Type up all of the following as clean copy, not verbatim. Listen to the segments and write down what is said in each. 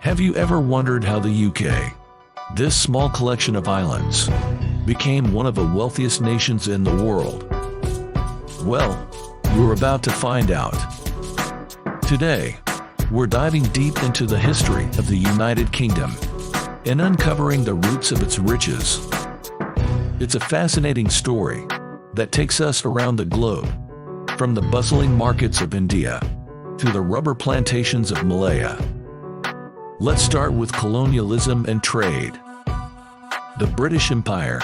Have you ever wondered how the UK, this small collection of islands, became one of the wealthiest nations in the world? Well, you're about to find out. Today, we're diving deep into the history of the United Kingdom and uncovering the roots of its riches. It's a fascinating story that takes us around the globe, from the bustling markets of India to the rubber plantations of Malaya. Let's start with colonialism and trade. The British Empire,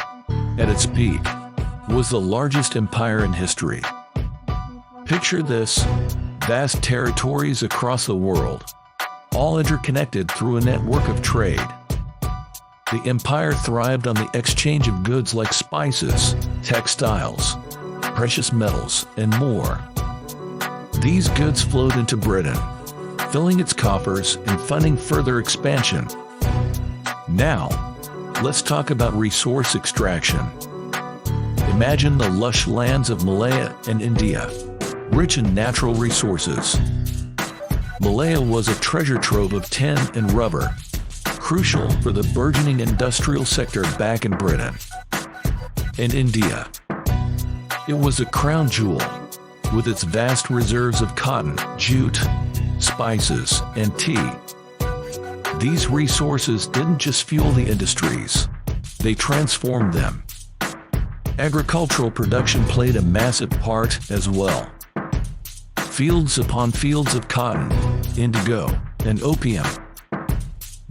at its peak, was the largest empire in history. Picture this: vast territories across the world, all interconnected through a network of trade. The empire thrived on the exchange of goods like spices, textiles, precious metals, and more. These goods flowed into Britain, filling its coffers and funding further expansion. Now, let's talk about resource extraction. Imagine the lush lands of Malaya and India, rich in natural resources. Malaya was a treasure trove of tin and rubber, crucial for the burgeoning industrial sector back in Britain. And India, it was a crown jewel, with its vast reserves of cotton, jute, spices, and tea. These resources didn't just fuel the industries, they transformed them. Agricultural production played a massive part as well. Fields upon fields of cotton, indigo, and opium.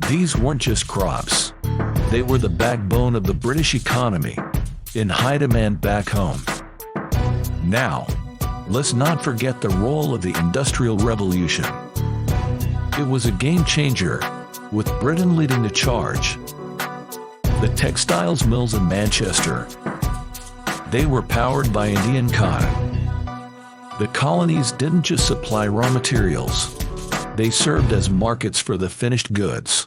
These weren't just crops, they were the backbone of the British economy, in high demand back home. Now, let's not forget the role of the Industrial Revolution. It was a game changer, with Britain leading the charge. The textiles mills in Manchester, they were powered by Indian cotton. The colonies didn't just supply raw materials, they served as markets for the finished goods.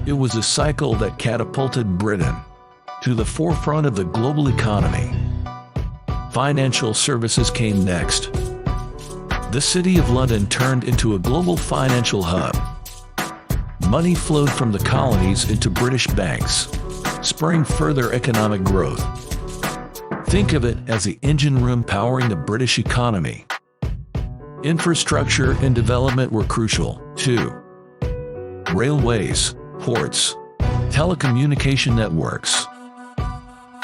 It was a cycle that catapulted Britain to the forefront of the global economy. Financial services came next. The City of London turned into a global financial hub. Money flowed from the colonies into British banks, spurring further economic growth. Think of it as the engine room powering the British economy. Infrastructure and development were crucial, too. Railways, ports, telecommunication networks.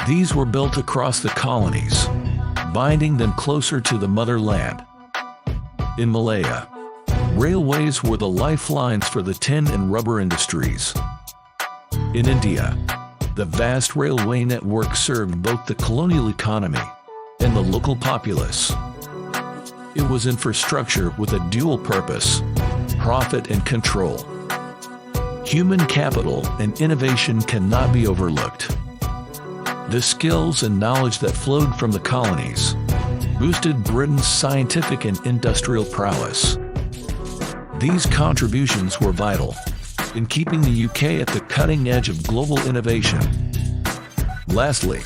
These were built across the colonies, binding them closer to the motherland. In Malaya, railways were the lifelines for the tin and rubber industries. In India, the vast railway network served both the colonial economy and the local populace. It was infrastructure with a dual purpose: profit and control. Human capital and innovation cannot be overlooked. The skills and knowledge that flowed from the colonies boosted Britain's scientific and industrial prowess. These contributions were vital in keeping the UK at the cutting edge of global innovation. Lastly,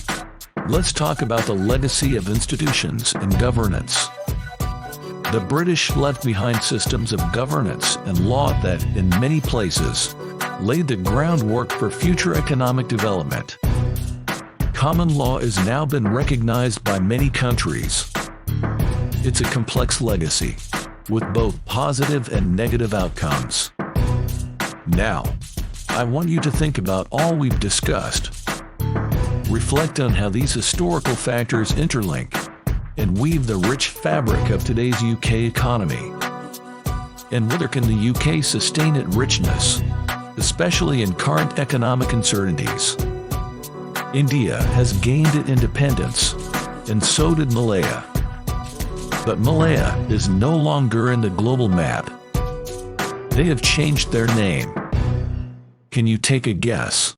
let's talk about the legacy of institutions and governance. The British left behind systems of governance and law that, in many places, laid the groundwork for future economic development. Common law has now been recognized by many countries. It's a complex legacy, with both positive and negative outcomes. Now, I want you to think about all we've discussed. Reflect on how these historical factors interlink and weave the rich fabric of today's UK economy. And whether can the UK sustain its richness, especially in current economic uncertainties. India has gained its independence, and so did Malaya. But Malaya is no longer in the global map. They have changed their name. Can you take a guess?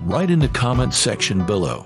Write in the comment section below.